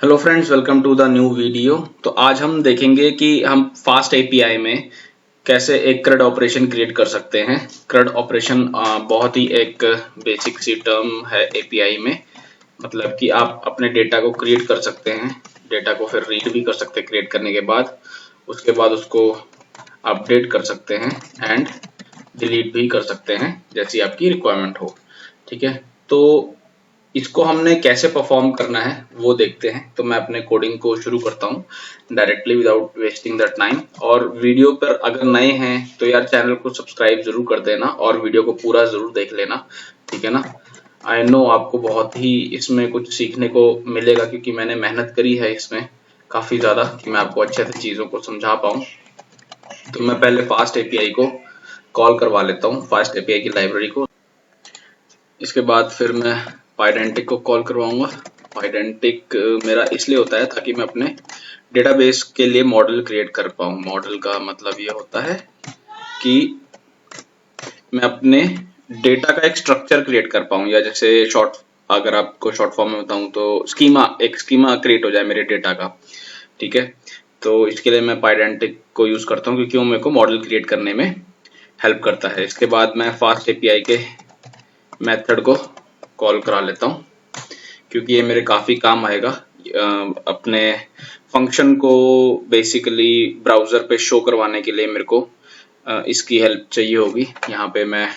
Hello friends, welcome to the new video. तो आज हम देखेंगे कि हम फास्ट एपीआई में कैसे एक CRUD ऑपरेशन क्रिएट कर सकते हैं। CRUD ऑपरेशन बहुत ही एक बेसिक सी टर्म है एपीआई में। मतलब कि आप अपने डेटा को क्रिएट कर सकते हैं, डेटा को फिर रीड भी कर सकते हैं क्रिएट करने के बाद, उसके बाद उसको अपडेट कर सकते हैं एंड डिलीट भी कर सकते हैं जैसी आपकी रिक्वायरमेंट हो। ठीक है, तो इसको हमने कैसे परफॉर्म करना है वो देखते हैं। तो मैं अपने कोडिंग को शुरू करता हूँ directly without wasting the time. और वीडियो पर अगर नए हैं तो यार चैनल को सब्सक्राइब जरूर कर देना और वीडियो को पूरा जरूर देख लेना, ठीक है ना। आई नो आपको बहुत ही इसमें कुछ सीखने को मिलेगा क्योंकि मैंने मेहनत करी है इसमें काफी ज्यादा कि मैं आपको अच्छे से चीजों को समझा पाऊँ। तो मैं पहले फास्ट एपीआई को कॉल करवा लेता हूँ, फास्ट एपीआई की लाइब्रेरी को। इसके बाद फिर मैं पाइडेंटिक को कॉल करवाऊंगा। पाइडेंटिक मेरा इसलिए होता है ताकि मैं अपने डेटाबेस के लिए मॉडल क्रिएट कर पाऊँ। मॉडल का मतलब ये होता है कि मैं अपने डेटा का एक स्ट्रक्चर क्रिएट कर पाऊँ, या जैसे अगर आपको शॉर्ट फॉर्म में बताऊं तो एक स्कीमा क्रिएट हो जाए मेरे डेटा का। ठीक है, तो इसके लिए मैं पाइडेंटिक को यूज करता हूँ क्योंकि वो मेरे को मॉडल क्रिएट करने में हेल्प करता है। इसके बाद मैं फास्ट एपीआई के मेथड को कॉल करा लेता हूँ क्योंकि ये मेरे काफी काम आएगा। अपने फंक्शन को बेसिकली ब्राउजर पे शो करवाने के लिए मेरे को इसकी हेल्प चाहिए होगी। यहाँ पे मैं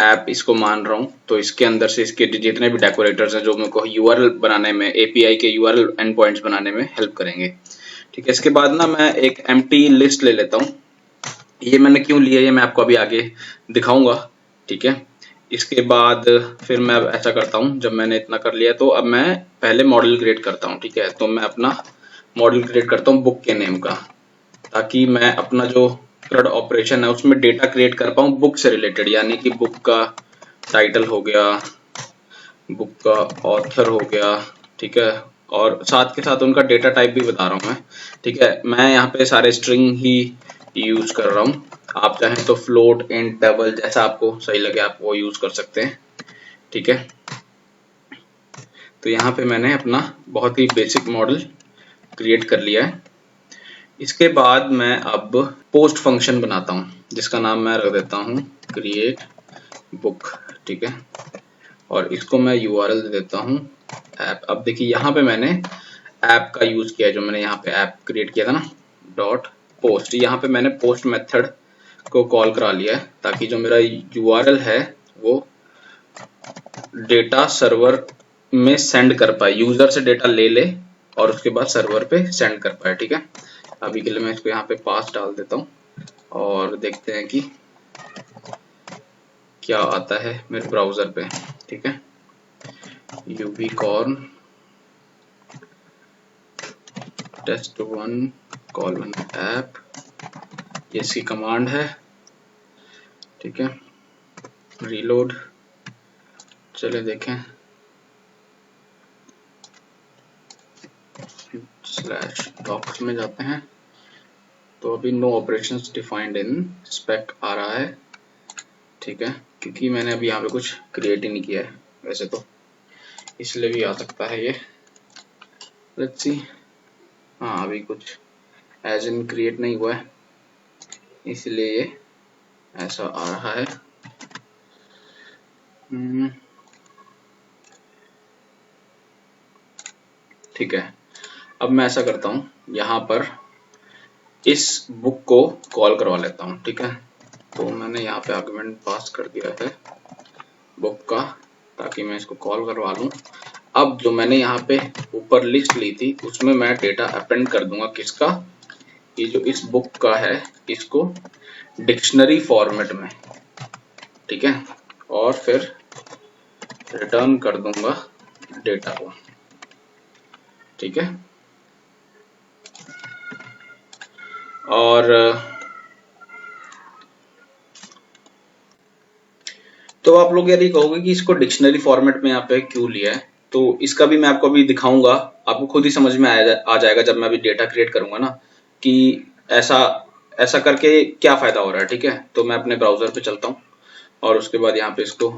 ऐप इसको मान रहा हूँ, तो इसके अंदर से इसके जितने भी डेकोरेटर्स हैं जो मेरे को यूआरएल बनाने में, एपीआई के यूआरएल एंड पॉइंट्स बनाने में हेल्प करेंगे। ठीक है, इसके बाद ना मैं एक एम्प्टी लिस्ट ले लेता हूँ। ये मैंने क्यों लिया है ये मैं आपको अभी आगे दिखाऊंगा। ठीक है, इसके बाद फिर मैं अब ऐसा करता हूँ, जब मैंने इतना कर लिया तो अब मैं पहले मॉडल क्रिएट करता हूँ। ठीक है, तो मैं अपना मॉडल क्रिएट करता हूँ बुक के नेम का, ताकि मैं अपना जो CRUD ऑपरेशन है उसमें डेटा क्रिएट कर पाऊँ बुक से रिलेटेड, यानी कि बुक का टाइटल हो गया, बुक का ऑथर हो गया। ठीक है, और साथ के साथ उनका डेटा टाइप भी बता रहा हूँ मैं। ठीक है, मैं यहाँ पे सारे स्ट्रिंग ही यूज कर रहा हूँ। आप चाहें तो फ्लोट, इंट, डबल जैसा आपको सही लगे आप वो यूज कर सकते हैं। ठीक है, तो यहाँ पे मैंने अपना बहुत ही बेसिक मॉडल क्रिएट कर लिया है। इसके बाद मैं अब पोस्ट फंक्शन बनाता हूँ जिसका नाम मैं रख देता हूँ क्रिएट बुक। ठीक है, और इसको मैं यूआरएल दे देता हूँ ऐप। अब देखिए यहाँ पे मैंने ऐप का यूज किया है, जो मैंने यहाँ पे ऐप क्रिएट किया था ना, डॉट पोस्ट। यहाँ पे मैंने पोस्ट मेथड को कॉल करा लिया है ताकि जो मेरा यूआरएल है वो डेटा सर्वर में सेंड कर पाए, यूजर से डेटा ले ले और उसके बाद सर्वर पे सेंड कर पाए। ठीक है, अभी के लिए मैं इसको यहाँ पे पास डाल देता हूँ और देखते हैं कि क्या आता है मेरे ब्राउजर पे। ठीक है, यूबीकॉर्न test1 ऐप, ये इसकी कमांड है। ठीक है, रीलोड, चले देखें, स्लैश डॉक्स में जाते हैं तो अभी no operations defined in spec आ रहा है। ठीक है, क्योंकि मैंने अभी यहाँ पे कुछ क्रिएट ही नहीं किया है, वैसे तो इसलिए भी आ सकता है ये। लेट्स सी, हाँ अभी कुछ एज इन क्रिएट नहीं हुआ है इसलिए ये ऐसा आ रहा है। ठीक है, अब मैं ऐसा करता हूँ, यहाँ पर इस बुक को कॉल करवा लेता हूँ। ठीक है, तो मैंने यहाँ पे आर्गुमेंट पास कर दिया है बुक का ताकि मैं इसको कॉल करवा लूँ। अब जो मैंने यहाँ पे ऊपर लिस्ट ली थी उसमें मैं डेटा अपेंड कर दूंगा किसका, ये जो इस बुक का है इसको डिक्शनरी फॉर्मेट में। ठीक है, और फिर रिटर्न कर दूंगा डेटा को। ठीक है, और तो आप लोग यदि कहोगे कि इसको डिक्शनरी फॉर्मेट में यहाँ पे क्यों लिया है, तो इसका भी मैं आपको अभी दिखाऊंगा, आपको खुद ही समझ में आ जाएगा जब मैं अभी डेटा क्रिएट करूंगा ना कि ऐसा ऐसा करके क्या फायदा हो रहा है। ठीक है, तो मैं अपने ब्राउजर पे चलता हूँ और उसके बाद यहाँ पे इसको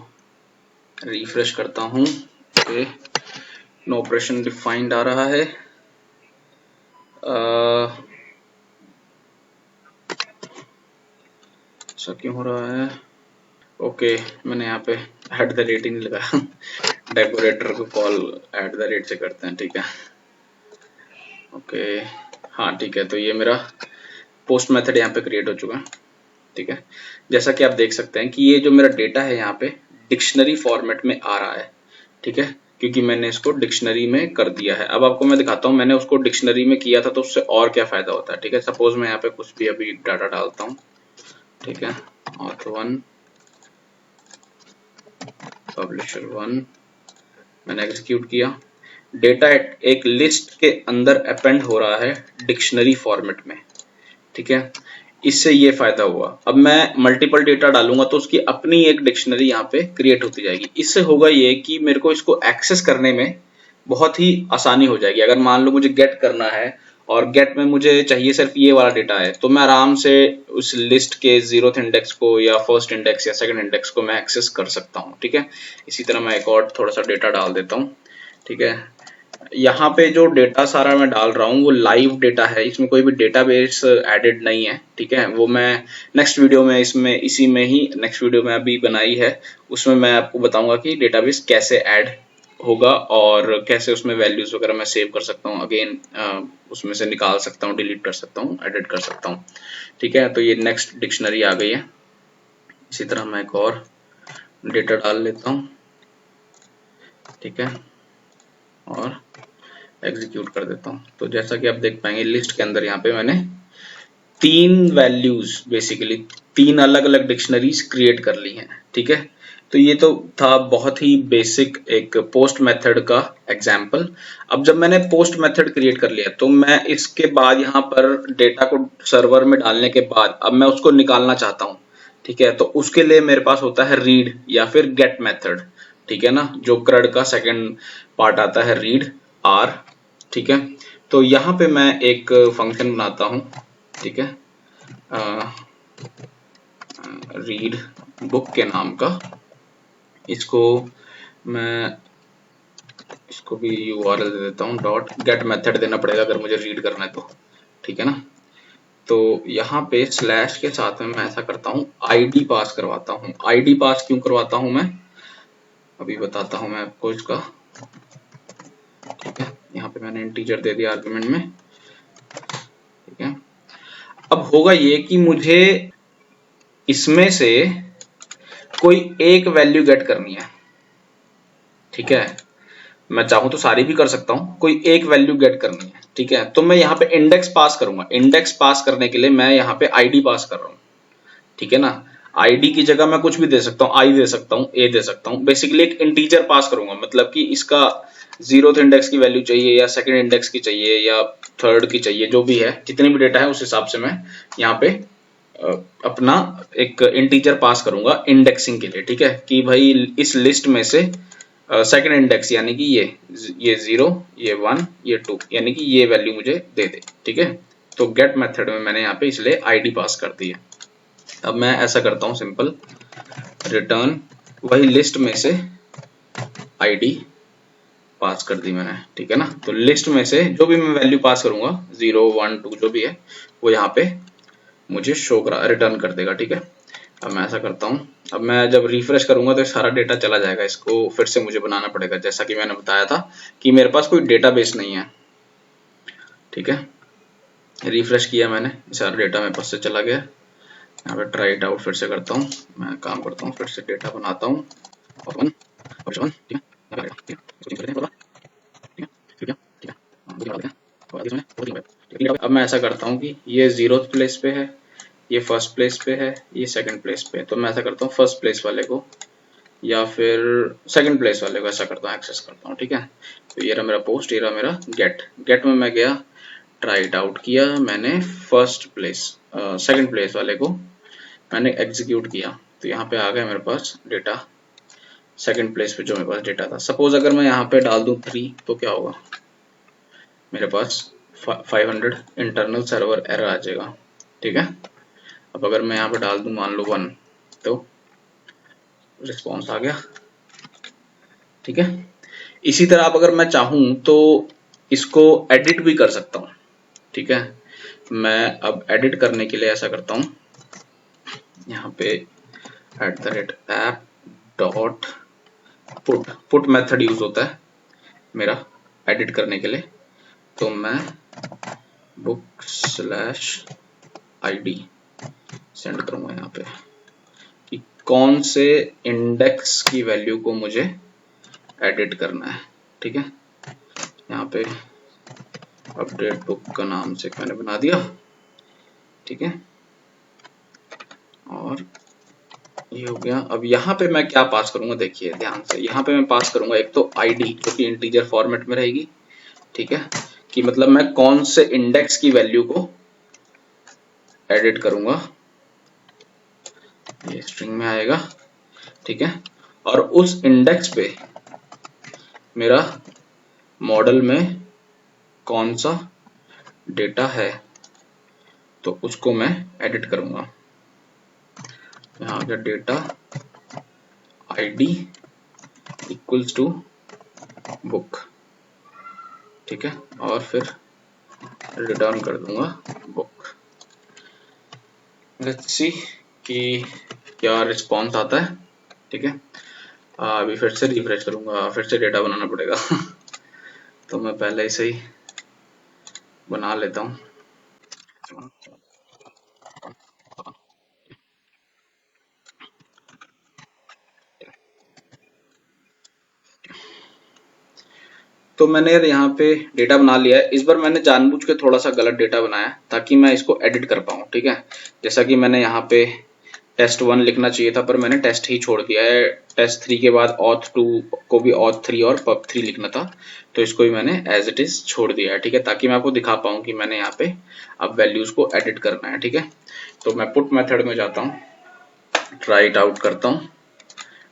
रिफ्रेश करता हूँ। ओके, नो ऑपरेशन डिफाइंड आ रहा है। ऐसा क्यों हो रहा है? ओके, मैंने यहाँ पे एट द रेट ही नहीं लगाया। डेकोरेटर को कॉल एट द रेट से करते हैं, ठीक है। ओके, हाँ ठीक है, तो ये मेरा पोस्ट मेथड यहाँ पे क्रिएट हो चुका है, ठीक है। जैसा कि आप देख सकते हैं कि ये जो मेरा डेटा है यहाँ पे डिक्शनरी फॉर्मेट में आ रहा है, ठीक है, क्योंकि मैंने इसको डिक्शनरी में कर दिया है। अब आपको मैं दिखाता हूँ मैंने उसको डिक्शनरी में किया था तो उससे और क्या फायदा होता है, ठीक है। सपोज मैं यहाँ पे कुछ भी अभी डाटा डालता हूँ, ठीक है, ऑथर 1, पब्लिशर 1, मैंने एग्जीक्यूट किया, डेटा एक लिस्ट के अंदर अपेंड हो रहा है डिक्शनरी फॉर्मेट में, ठीक है। इससे ये फायदा हुआ, अब मैं मल्टीपल डेटा डालूंगा तो उसकी अपनी एक डिक्शनरी यहाँ पे क्रिएट होती जाएगी। इससे होगा ये कि मेरे को इसको एक्सेस करने में बहुत ही आसानी हो जाएगी। अगर मान लो मुझे गेट करना है और गेट में मुझे चाहिए सिर्फ ये वाला डेटा है, तो मैं आराम से उस लिस्ट के 0th इंडेक्स को या फर्स्ट इंडेक्स या सेकंड इंडेक्स को मैं एक्सेस कर सकता हूँ, ठीक है। इसी तरह मैं एक और थोड़ा सा डेटा डाल देता हूँ, ठीक है। यहाँ पे जो डेटा सारा मैं डाल रहा हूँ वो लाइव डेटा है, इसमें कोई भी डेटाबेस एडेड नहीं है, ठीक है। वो मैं नेक्स्ट वीडियो में इसमें इसी में ही नेक्स्ट वीडियो में अभी बनाई है, उसमें मैं आपको बताऊंगा कि डेटाबेस कैसे ऐड होगा और कैसे उसमें वैल्यूज वगैरह मैं सेव कर सकता हूँ, अगेन उसमें से निकाल सकता हूँ, डिलीट कर सकता हूँ, एडिट कर सकता हूँ, ठीक है। तो ये नेक्स्ट डिक्शनरी आ गई है। इसी तरह मैं एक और डेटा डाल लेता हूँ, ठीक है, और एग्जीक्यूट कर देता हूँ। तो जैसा कि आप देख पाएंगे लिस्ट के अंदर यहाँ पे मैंने 3 वैल्यूज, बेसिकली 3 अलग अलग डिक्शनरीज क्रिएट कर ली हैं, ठीक है। तो ये तो था बहुत ही बेसिक एक पोस्ट मेथड का एग्जाम्पल। अब जब मैंने पोस्ट मेथड क्रिएट कर लिया तो मैं इसके बाद यहाँ पर डेटा को सर्वर में डालने के बाद अब मैं उसको निकालना चाहता हूँ, ठीक है। तो उसके लिए मेरे पास होता है रीड या फिर गेट मेथड, ठीक है ना, जो CRUD का सेकंड पार्ट आता है, रीड आर, ठीक है। तो यहाँ पे मैं एक फंक्शन बनाता हूँ, ठीक है, रीड बुक के नाम का। इसको मैं इसको भी URL दे देता हूँ, डॉट गेट मेथड देना पड़ेगा अगर मुझे रीड करना है तो, ठीक है ना। तो यहाँ पे स्लैश के साथ में मैं ऐसा करता हूँ, आईडी पास करवाता हूँ। आईडी पास क्यों करवाता हूँ मैं अभी बताता हूँ मैं आपको इसका, ठीक है। यहाँ पे मैंने इंटीजर दे दिया आर्गुमेंट में, ठीक है। अब होगा ये कि मुझे इसमें से कोई एक वैल्यू गेट करनी है, ठीक है। मैं चाहूं तो सारी भी कर सकता हूं, कोई एक वैल्यू गेट करनी है, ठीक है। तो मैं यहाँ पे इंडेक्स पास करूंगा। इंडेक्स पास करने के लिए मैं यहाँ पे आईडी पास कर रहा हूँ, ठीक है ना। आईडी की जगह मैं कुछ भी दे सकता हूँ, आई दे सकता हूँ, ए दे सकता हूँ। बेसिकली एक इंटीजर पास करूंगा, मतलब कि इसका 0th इंडेक्स की वैल्यू चाहिए या सेकंड इंडेक्स की चाहिए या थर्ड की चाहिए, जो भी है, जितनी भी डेटा है उस हिसाब से मैं यहाँ पे अपना एक इंटीजर पास करूंगा इंडेक्सिंग के लिए, ठीक है। कि भाई इस लिस्ट में से सेकंड इंडेक्स यानी कि ये 0, ये 1, ये 2, यानी कि ये वैल्यू मुझे दे दे, ठीक है। तो गेट मेथड में मैंने यहाँ पे इसलिए आईडी पास कर दी है। अब मैं ऐसा करता हूँ, सिंपल रिटर्न वही लिस्ट में से आईडी पास कर दी मैंने, ठीक है ना। तो लिस्ट में से जो भी मैं वैल्यू पास करूंगा 0, 1, 2 जो भी है वो यहाँ पे मुझे शो करा रिटर्न कर देगा, ठीक है। अब मैं ऐसा करता हूँ, अब मैं जब रिफ्रेश करूंगा तो सारा डेटा चला जाएगा, इसको फिर से मुझे बनाना पड़ेगा, जैसा कि मैंने बताया था कि मेरे पास कोई डेटाबेस नहीं है, ठीक है। रिफ्रेश किया मैंने, सारा डेटा मेरे पास से चला गया। यहाँ पे ट्राई इट आउट फिर से करता हूँ, मैं काम करता हूँ, फिर से डेटा बनाता हूँ, अब मैं ऐसा करता हूँ कि ये 0th प्लेस पे है, ये फर्स्ट प्लेस पे है, ये सेकंड प्लेस पे है। तो मैं ऐसा करता हूँ फर्स्ट प्लेस वाले को या फिर सेकंड प्लेस वाले को ऐसा करता हूँ, एक्सेस करता हूँ, ठीक है। तो ये रहा मेरा पोस्ट, ये रहा मेरा गेट में मैं गया, ट्राई इट आउट किया, मैंने फर्स्ट प्लेस सेकंड प्लेस वाले को मैंने एग्जीक्यूट किया, तो यहाँ पे आ गया मेरे पास डेटा सेकंड प्लेस पे जो मेरे पास डेटा था। सपोज अगर मैं यहाँ पे डाल दूं 3 तो क्या होगा, मेरे पास 500 इंटरनल सर्वर एरर आ जाएगा, ठीक है। अब अगर मैं यहाँ पे डाल दूं मान लो 1 तो रिस्पॉन्स आ गया, ठीक है। इसी तरह अब अगर मैं चाहूं तो इसको एडिट भी कर सकता हूं, ठीक है। मैं अब एडिट करने के लिए ऐसा करता हूँ, यहाँ पे @app dot put method use होता है मेरा एडिट करने के लिए। तो मैं book/id सेंड करूंगा यहाँ पे कि कौन से इंडेक्स की वैल्यू को मुझे एडिट करना है। ठीक है, यहाँ पे अपडेट बुक का नाम से मैंने बना दिया। ठीक है, और ये हो गया। अब यहाँ पे मैं क्या पास करूंगा, देखिए ध्यान से, यहाँ पे मैं पास करूंगा एक तो आईडी जो कि इंटीजर फॉर्मेट में रहेगी। ठीक है, कि मतलब मैं कौन से इंडेक्स की वैल्यू को एडिट करूंगा, ये स्ट्रिंग में आएगा। ठीक है, और उस इंडेक्स पे मेरा मॉडल में कौन सा डेटा है तो उसको मैं एडिट करूंगा। यहाँ आ गया data ID equals to book. ठीक है, और फिर रिटर्न कर दूंगा बुक। लेट्स सी कि क्या रिस्पॉन्स आता है। ठीक है, अभी फिर से रिफ्रेश करूंगा, फिर से डेटा बनाना पड़ेगा तो मैं पहले से ही बना लेता हूँ। तो मैंने यार यहाँ पे डेटा बना लिया है। इस बार मैंने जानबूझ के थोड़ा सा गलत डेटा बनाया ताकि मैं इसको एडिट कर पाऊँ। ठीक है, जैसा कि मैंने यहाँ पे test1 लिखना चाहिए था पर मैंने टेस्ट ही छोड़ दिया है। test3 के बाद auth2 को भी auth3 और pub3 लिखना था, तो इसको भी मैंने एज इट इज छोड़ दिया है। ठीक है, ताकि मैं आपको दिखा पाऊँ कि मैंने यहाँ पे अब वैल्यूज को एडिट करना है। ठीक है, तो मैं पुट मेथड में जाता हूँ, ट्राई इट आउट करता हूँ।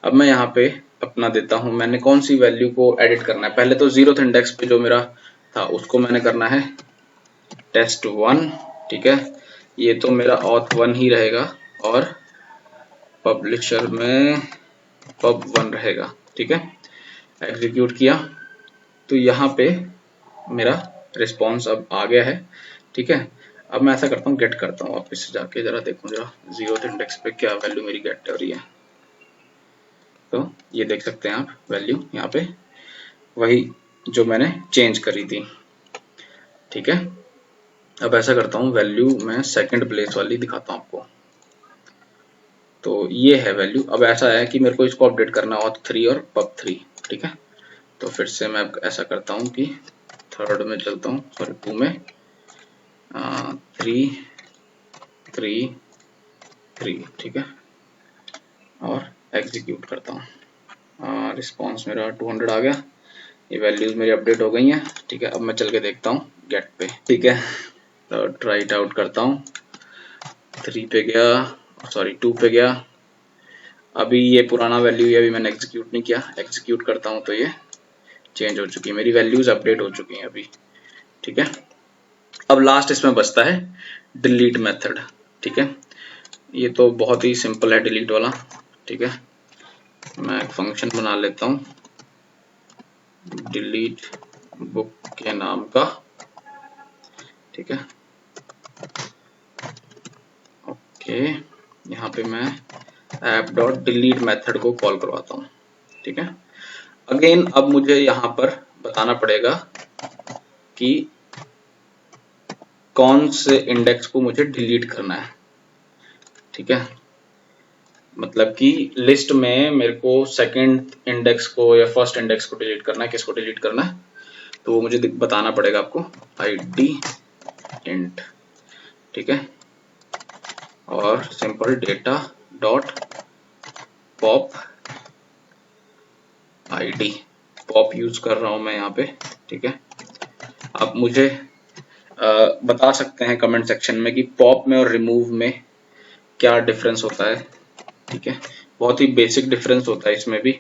अब मैं यहाँ पे अपना देता हूँ, मैंने कौन सी वैल्यू को एडिट करना है। पहले तो 0th इंडेक्स पे जो मेरा था उसको मैंने करना है test1। ठीक है, ये तो मेरा auth1 ही रहेगा और पब्लिशर में pub1 रहेगा। ठीक है, एग्जीक्यूट किया तो यहाँ पे मेरा रिस्पॉन्स अब आ गया है। ठीक है, अब मैं ऐसा करता हूँ, गेट करता हूँ वापस से जाके, जरा देखूँ जरा 0th इंडेक्स पे क्या वैल्यू मेरी गेट हो रही है। तो ये देख सकते हैं आप, वैल्यू यहाँ पे वही जो मैंने चेंज करी थी। ठीक है, अब ऐसा करता हूँ, वैल्यू मैं सेकंड प्लेस वाली दिखाता हूँ आपको। तो ये है वैल्यू। अब ऐसा है कि मेरे को इसको अपडेट करना है auth3 और pub3। ठीक है, तो फिर से मैं ऐसा करता हूँ कि थर्ड में चलता हूँ, सॉरी 2 में 3 3 3। ठीक है, और एग्जीक्यूट करता हूँ। रिस्पॉन्स मेरा 200 आ गया। ये वैल्यूज मेरी अपडेट हो गई हैं। ठीक है, अब मैं चल के देखता हूँ गेट पे। ठीक है, तो ट्राई इट आउट करता हूँ। 3 पे गया, सॉरी 2 पे गया। अभी ये पुराना वैल्यू है, अभी मैंने एग्जीक्यूट नहीं किया। एग्जीक्यूट करता हूँ तो ये चेंज हो चुकी है, मेरी वैल्यूज अपडेट हो चुकी हैं अभी। ठीक है, अब लास्ट इसमें बचता है डिलीट मेथड। ठीक है, ये तो बहुत ही सिंपल है डिलीट वाला। ठीक है, मैं एक फंक्शन बना लेता हूँ डिलीट बुक के नाम का। ठीक है, ओके, यहाँ पे मैं ऐप डॉट डिलीट मेथड को कॉल करवाता हूँ। ठीक है, अगेन अब मुझे यहाँ पर बताना पड़ेगा कि कौन से इंडेक्स को मुझे डिलीट करना है। ठीक है, मतलब कि लिस्ट में मेरे को सेकंड इंडेक्स को या फर्स्ट इंडेक्स को डिलीट करना है, किसको डिलीट करना है, तो वो मुझे बताना पड़ेगा आपको, id int। ठीक है, और simple data dot pop id, pop use कर रहा हूं मैं यहाँ पे। ठीक है, आप मुझे बता सकते हैं कमेंट सेक्शन में कि पॉप में और रिमूव में क्या डिफरेंस होता है। ठीक है, बहुत ही बेसिक डिफरेंस होता है इसमें भी।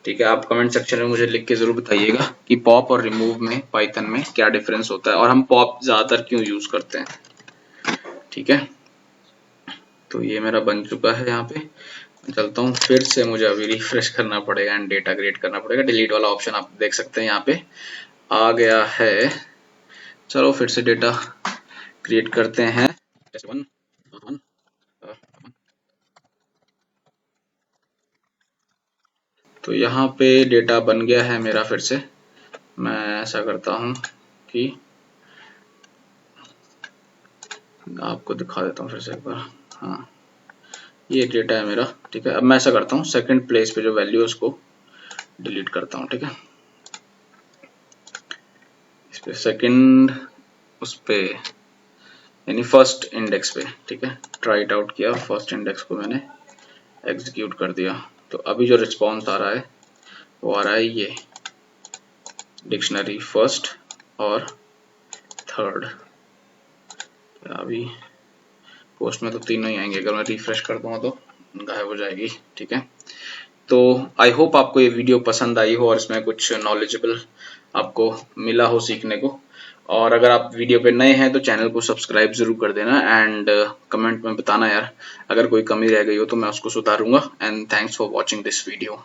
ठीक है, आप कमेंट सेक्शन में मुझे लिख के जरूर बताइएगा कि पॉप और रिमूव में पाइथन में क्या डिफरेंस होता है और हम पॉप ज्यादातर क्यों यूज करते हैं। ठीक है, तो ये मेरा बन चुका है। यहाँ पे चलता हूँ, फिर से मुझे अभी रिफ्रेश करना पड़ेगा एंड डेटा क्रिएट करना पड़ेगा। डिलीट वाला ऑप्शन आप देख सकते हैं यहाँ पे आ गया है। चलो फिर से डेटा क्रिएट करते हैं टेस्ट 1 तो यहाँ पे डेटा बन गया है मेरा। फिर से मैं ऐसा करता हूँ कि आपको दिखा देता हूँ फिर से एक बार। हाँ, ये डेटा है मेरा, ठीक है। अब मैं ऐसा करता हूँ, सेकंड प्लेस पे जो वैल्यू है उसको डिलीट करता हूँ, ठीक है। इस पे सेकंड, उस पे यानी फर्स्ट इंडेक्स पे, ठीक है। ट्राई इट आउट किया, फर्स्ट इंडेक्स को मैंने एग्जीक्यूट कर दिया। तो अभी जो रिस्पॉन्स आ रहा है वो आ रहा है ये डिक्शनरी फर्स्ट और थर्ड। अभी पोस्ट में तो तीनों ही आएंगे, अगर मैं रिफ्रेश कर दूंगा तो गायब हो जाएगी, ठीक है। तो आई होप आपको ये वीडियो पसंद आई हो और इसमें कुछ नॉलेजेबल आपको मिला हो सीखने को। और अगर आप वीडियो पे नए हैं तो चैनल को सब्सक्राइब जरूर कर देना एंड कमेंट में बताना यार, अगर कोई कमी रह गई हो तो मैं उसको सुधारूंगा। And thanks for watching this video.